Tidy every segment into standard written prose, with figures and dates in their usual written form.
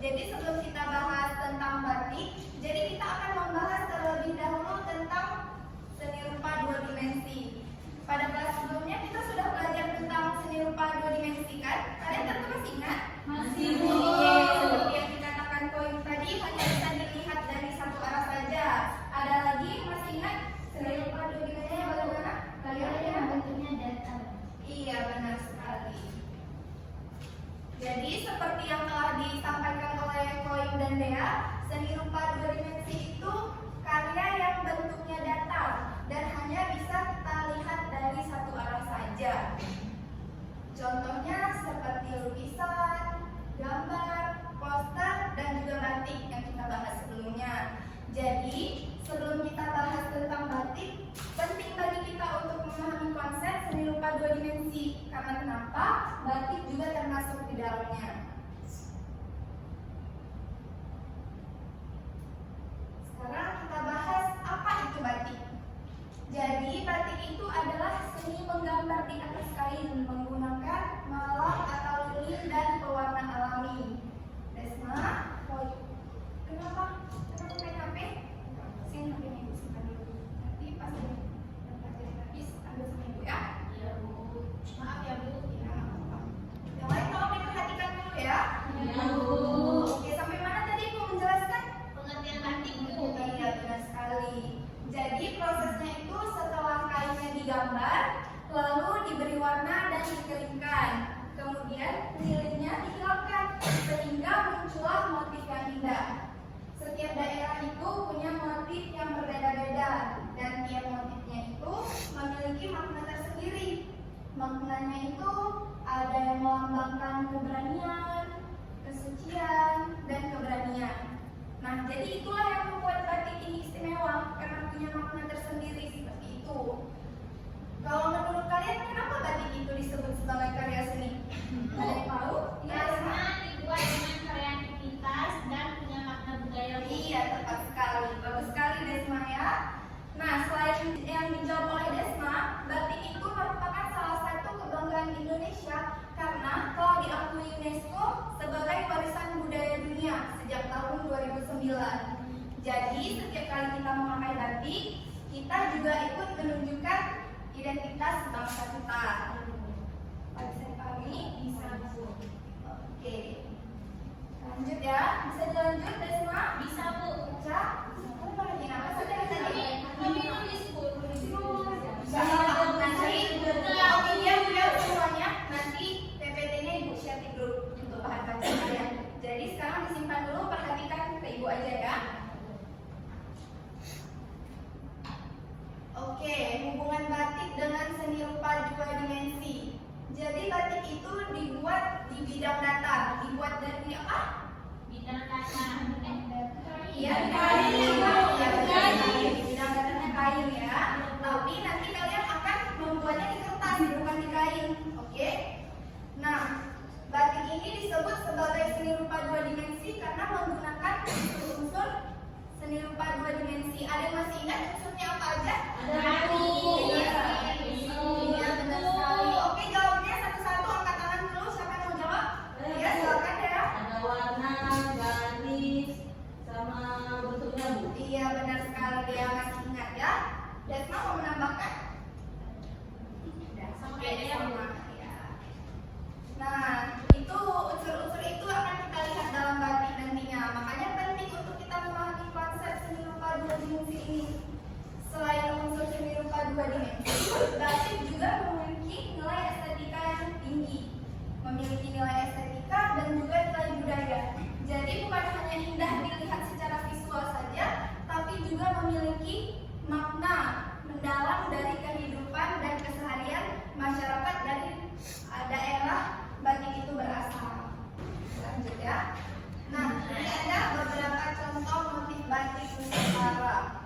Jadi sebelum kita bahas tentang batik, jadi kita akan membahas terlebih dahulu tentang seni rupa dua dimensi. Pada kelas sebelumnya kita sudah belajar tentang seni rupa dua dimensi kan? Kalian tentu masih ingat? Masih. Seperti yang dikatakan Koin tadi, hanya bisa dilihat dari satu arah saja. Ada lagi yang masih ingat seni rupa dua dimensinya bagaimana? Kalian Bentuknya datar. Iya, benar sekali. Jadi seperti yang telah disampaikan oleh Koin dan Dea, seni rupa dua dimensi itu karya yang bentuknya datar dan hanya bisa kita lihat dari satu arah saja. Contohnya seperti lukisan, gambar, poster, dan juga batik yang kita bahas sebelumnya. Jadi sebelum kita bahas tentang batik, penting bagi kita untuk memahami konsep seni rupa dua dimensi. Karena kenapa? Batik juga termasuk di dalamnya. Sekarang kita bahas apa itu batik. Jadi batik itu adalah seni menggambar di atas kain menggunakan malam atau lilin dan pewarna alami. Desma, kenapa main HP? Sini HP-nya Ibu simpan dulu. Nanti pas pelajaran habis ambil sama Ibu ya. Iya, Bu. Maaf ya Bu. Ya, apa-apa. Yang lain tolong diperhatikan dulu ya. Iya, Bu. Oke, sampai mana tadi Ibu menjelaskan? Pengertian batik, Bu. Iya, benar sekali. Jadi prosesnya itu setelah kainnya digambar, lalu diberi warna dan dikeringkan. Kemudian lilinnya dihilangkan sehingga muncullah motif yang indah. Setiap daerah itu punya motif yang berbeda-beda dan tiap motifnya itu memiliki makna tersendiri. Maknanya itu ada yang melambangkan keberanian, kesucian, dan keberanian. Nah, jadi itulah yang membuat batik ini istimewa karena punya makna tersendiri seperti itu. Kalau menurut kalian, kenapa batik itu disebut sebagai karya seni? Ada yang tahu? Karena dibuat dengan kreativitas dan punya makna budaya. Iya, tepat sekali. Bagus sekali Desma ya. Nah, selain yang dijawab oleh Desma, batik itu merupakan salah satu kebanggaan Indonesia karena telah diakui UNESCO sebagai warisan budaya dunia sejak tahun 2009. Jadi, setiap kali kita memakai batik, kita juga ikut menunjukkan identitas bangsa kita. Bisa dipahami? Bisa. Oke. Lanjut ya. Bisa dilanjut, Desma? Bisa, Bu. Baca. Kamu perhatiin apa sih dari tadi? Kami nulis, Bu. Nanti dia semuanya. Nanti PPT-nya Ibu share di grup untuk bahan baca kalian. Jadi sekarang disimpan dulu, perhatikan ke Ibu aja ya. Oke, hubungan batik dengan seni rupa dua dimensi. Jadi batik itu dibuat di bidang datar, dibuat dari apa? Bidang kata. Iya, kain. Ya, di bidang datarnya kain ya. Tapi nanti kalian akan membuatnya di kertas, bukan di kain. Oke? Nah, batik ini disebut sebagai seni rupa dua dimensi karena menggunakan unsur seni rupa dua dimensi. Ada yang masih ingat unsurnya apa aja? Iya, benar sekali. Oke, jawabnya satu-satu, angkat tangan dulu. Siapa yang mau jawab? Ya, silakan ya. Ada warna, garis, sama bentuknya, Bu. Iya, benar sekali, dia masih ingat ya. Desma mau menambahkan? Sama Oke, kayak dia, Bu. sama ya. Nah, itu unsur-unsur itu akan kita lihat dalam batik nantinya. Makanya penting untuk kita memahami konsep seni rupa dua dimensi ini. Selain unsur seni rupa dua dimensi, batik juga memiliki nilai estetika yang tinggi, memiliki nilai estetika dan juga nilai budaya. Jadi bukan hanya indah dilihat secara visual saja, tapi juga memiliki makna mendalam dari kehidupan dan keseharian masyarakat dari daerah batik itu berasal. Lanjut ya. Nah, ini ada beberapa contoh motif batik Nusantara.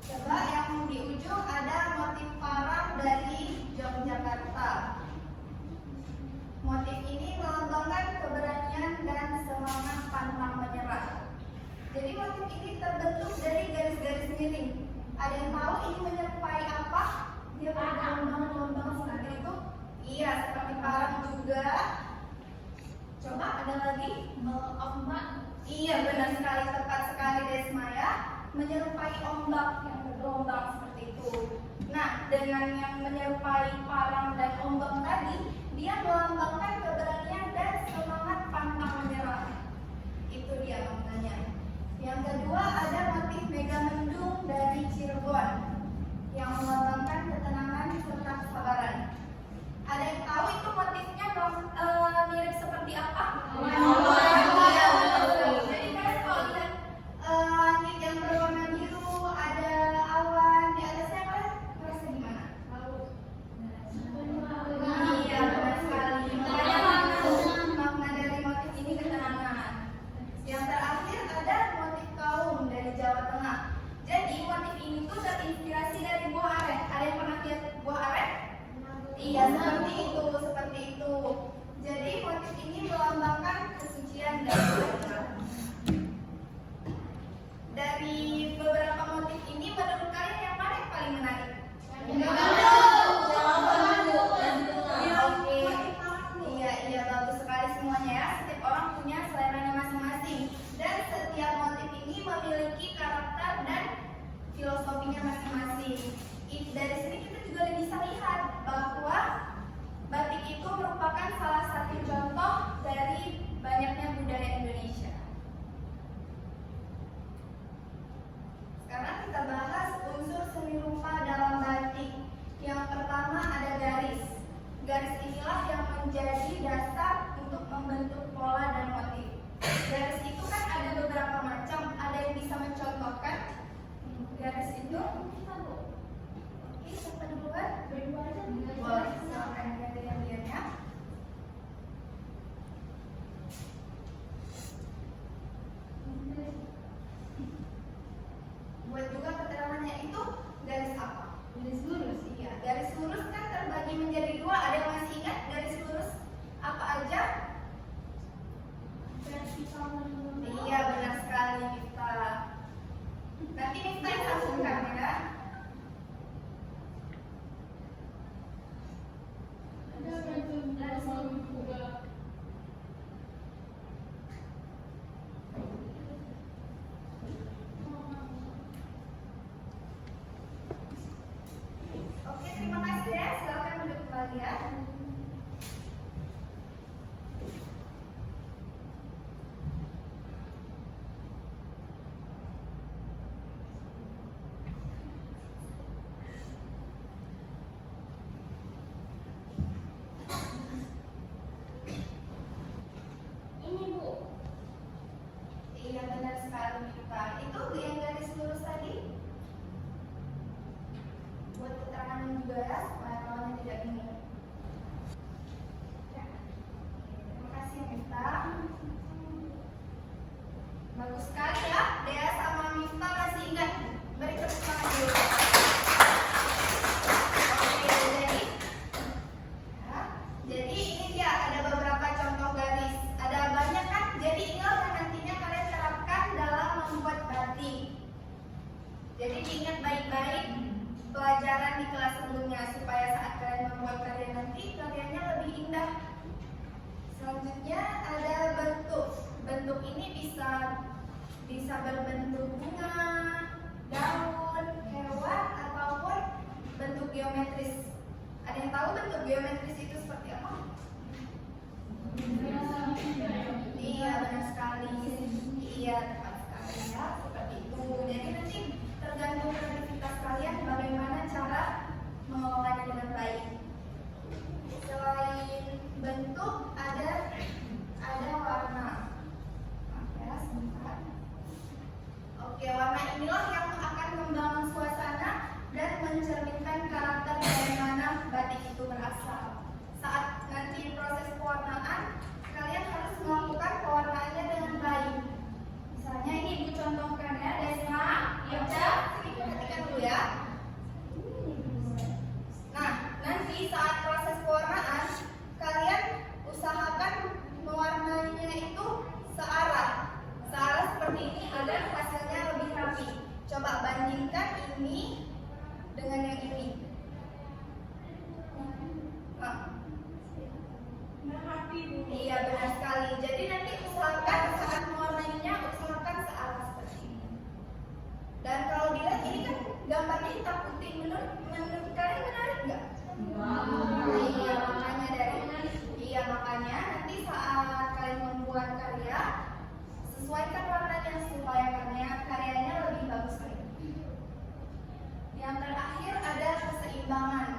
Coba yang di ujung ada motif parang dari Yogyakarta. Motif ini melambangkan keberanian dan semangat pantang menyerah. Jadi motif ini terbentuk dari garis-garis miring. Ada yang tahu ini menyerupai apa? Dia berlambang-lambang seperti itu. Iya, seperti parang juga. Coba ada ada lagi? Ombak. Iya, benar sekali, tepat sekali Desma ya. Menyerupai ombak yang bergelombang seperti itu. Nah, dengan yang menyerupai parang dan ombak tadi, dia melambangkan keberanian dan semangat pantang menyerah. Itu dia maknanya. Yang kedua ada motif Megamendung dari Cirebon yang melambangkan ketenangan serta kesabaran. Ada yang tahu itu motifnya mirip seperti apa? Iya, betul. Jadi kalian kalau lihat langit yang berwarna biru, ada awan di atasnya, kalian merasa gimana? Iya, benar sekali. Makanya makna dari motif ini ketenangan. Yang terakhir ada motif kaum dari Jawa Tengah. Jadi motif ini tuh terinspirasi dari buah aren. Ada yang pernah lihat buah aren? Iya, seperti itu, seperti itu. Jadi motif ini melambangkan kesucian dan kebenaran. Dari beberapa motif ini, menurut kalian yang mana yang paling menarik? Oke. Iya, bagus sekali semuanya ya. Setiap orang punya seleranya masing-masing. Dan setiap motif ini memiliki karakter dan filosofinya masing-masing. Dari sini kita juga bisa lihat bahwa batik itu merupakan salah satu contoh dari banyaknya budaya Indonesia. Sekarang kita bahas unsur seni rupa dalam batik. Yang pertama ada garis. Garis inilah yang menjadi dasar untuk membentuk pola dan motif. Garis itu kan ada beberapa macam. Ada yang bisa mencontohkan garis itu? Oke, siapa duluan? Berdua aja. Boleh, silakan dari yang lihatnya. Buat juga keterangannya itu garis apa? Garis lurus. Iya, garis lurus kan terbagi menjadi dua. Ada yang masih ingat garis lurus apa aja? Iya, benar sekali Mifta. Nanti Mifta yang sambungkan ya. Oke, terima kasih ya. Silakan duduk kembali ya. Ini Bu. Iya, benar sekali Mifta. Itu yang garis lurus tadi. Buat keterangan juga ya, supaya kawannya tidak bingung. Ya. Terima kasih Mifta. Bagus sekali ya, Dea sama Mifta masih ingat. Beri tepuk tangan dulu. Oke, jadi ini dia ada beberapa contoh garis. Ada banyak kan? Jadi inilah yang nantinya kalian terapkan dalam membuat batik. Jadi diingat baik-baik pelajaran di kelas sebelumnya supaya saat kalian membuat karya nanti karyanya lebih indah. Selanjutnya ada bentuk. Bentuk ini bisa berbentuk bunga, daun, hewan ataupun bentuk geometris. Ada yang tahu bentuk geometris itu seperti apa? Iya, benar sekali. Iya, tepat sekali ya, seperti itu. Jadi nanti tergantung kreativitas kalian bagaimana cara mengolahnya dengan baik. Selain bentuk ada warna. Maaf ya, sebentar. Oke, warna inilah yang akan membangun suasana dan mencerminkan karakter bagaimana batik itu berasal. Saat nanti proses pewarnaan, kalian harus melakukan pewarnaannya dengan baik. Misalnya ini Ibu contohkan ya, Desma. hitam putih. Menurut kalian menarik nggak? Wow. Iya, makanya nanti saat kalian membuat karya, sesuaikan warnanya supaya karyanya lebih bagus lagi. Yang terakhir ada keseimbangan.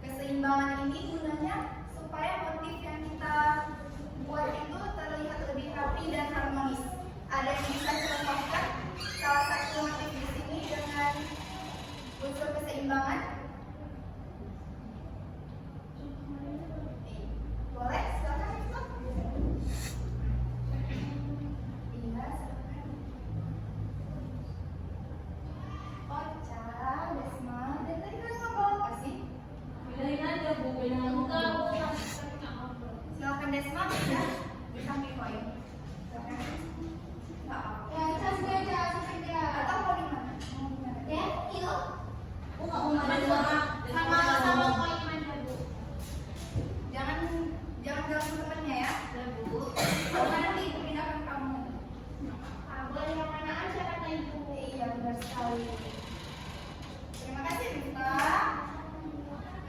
Keseimbangan ini gunanya supaya motif yang kita buat itu terlihat lebih rapi dan harmonis. Ada yang bisa contohkan salah satu motif di sini dengan unsur keseimbangan? Boleh, silakan. Iya, silakan. Ocha, Desma, dan tadi kan ngobrol apa sih? Pilihin aja Bu, pilihin yang Enggak, mau. aku masih nggak ngobrol. Silakan Desma, bisa di samping poin. Silakan. Nggak apa. Ya, sampai aja. Atau mau di mana? Mau di mana? Ya, yuk. Aku nggak mau main suara. Sama poin mana, Bu? Jangan ganggu temennya ya. Ya Bu. Kalau nanti ibu pindahkan kamu. Boleh yang mana aja kata Ibu. Iya, benar sekali. Terima kasih, Bita.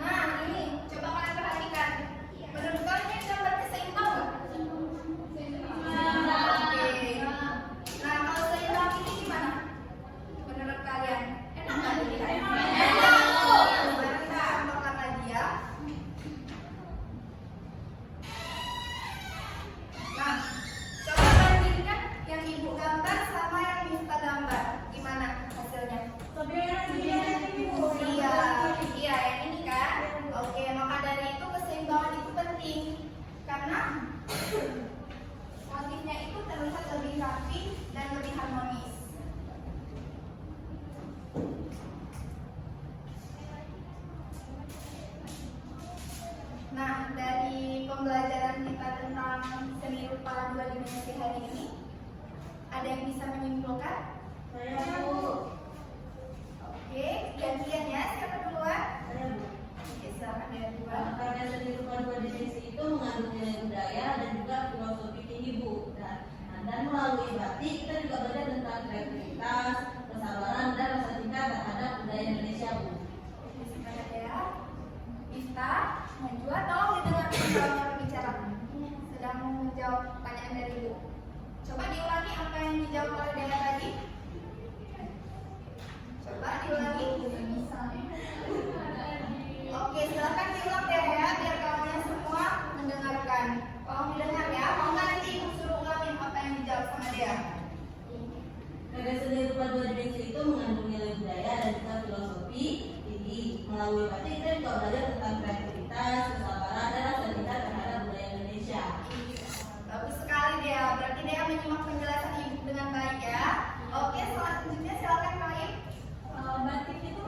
Nah, ini coba kalian perhatikan. Menurut kalian ini gambarnya seimbang nggak? Oke. Nah, kalau seimbang ini gimana? Menurut kalian enak nggak dilihat? Enak. Karena apa? Karena dia. Nah, coba bandingkan yang ibu gambar sama yang Miftah gambar. Gimana hasilnya? Iya, iya yang ini kan. Oke, maka dari itu keseimbangan itu penting karena motifnya itu terlihat lebih rapi dan lebih harmonis. Nah, dari pembelajaran kita tentang seni rupa dua dimensi hari ini, ada yang bisa menyimpulkan? Saya Bu. Oke, gantian ya, siapa duluan? Saya Bu. Oke, silakan ya duluan. Karya seni rupa dua dimensi itu mengandung nilai budaya dan juga filosofi tinggi Bu. Dan melalui batik kita juga belajar tentang kreativitas, kesabaran dan rasa cinta terhadap budaya Indonesia Bu. Oke, sebentar ya. Bisa maju atau didengarkan kalau yang berbicara sedang menjawab pertanyaan dari Ibu. Coba diulangi apa yang dijawab oleh Dea tadi. Coba diulangi. Oke, silakan diulang Dea ya, biar kawannya semua mendengarkan. Tolong didengar ya. Mau nggak nanti Ibu suruh ulangin apa yang dijawab sama Dea? Karya seni rupa dua dimensi itu mengandung nilai budaya dan juga filosofi tinggi. Melalui batik kita juga belajar tentang kreativitas, kesabaran dan rasa cinta terhadap budaya Indonesia. Bagus sekali Dea. Berarti Dea menyimak penjelasan Ibu dengan baik ya. Oke, selanjutnya silakan Kaim. Batik itu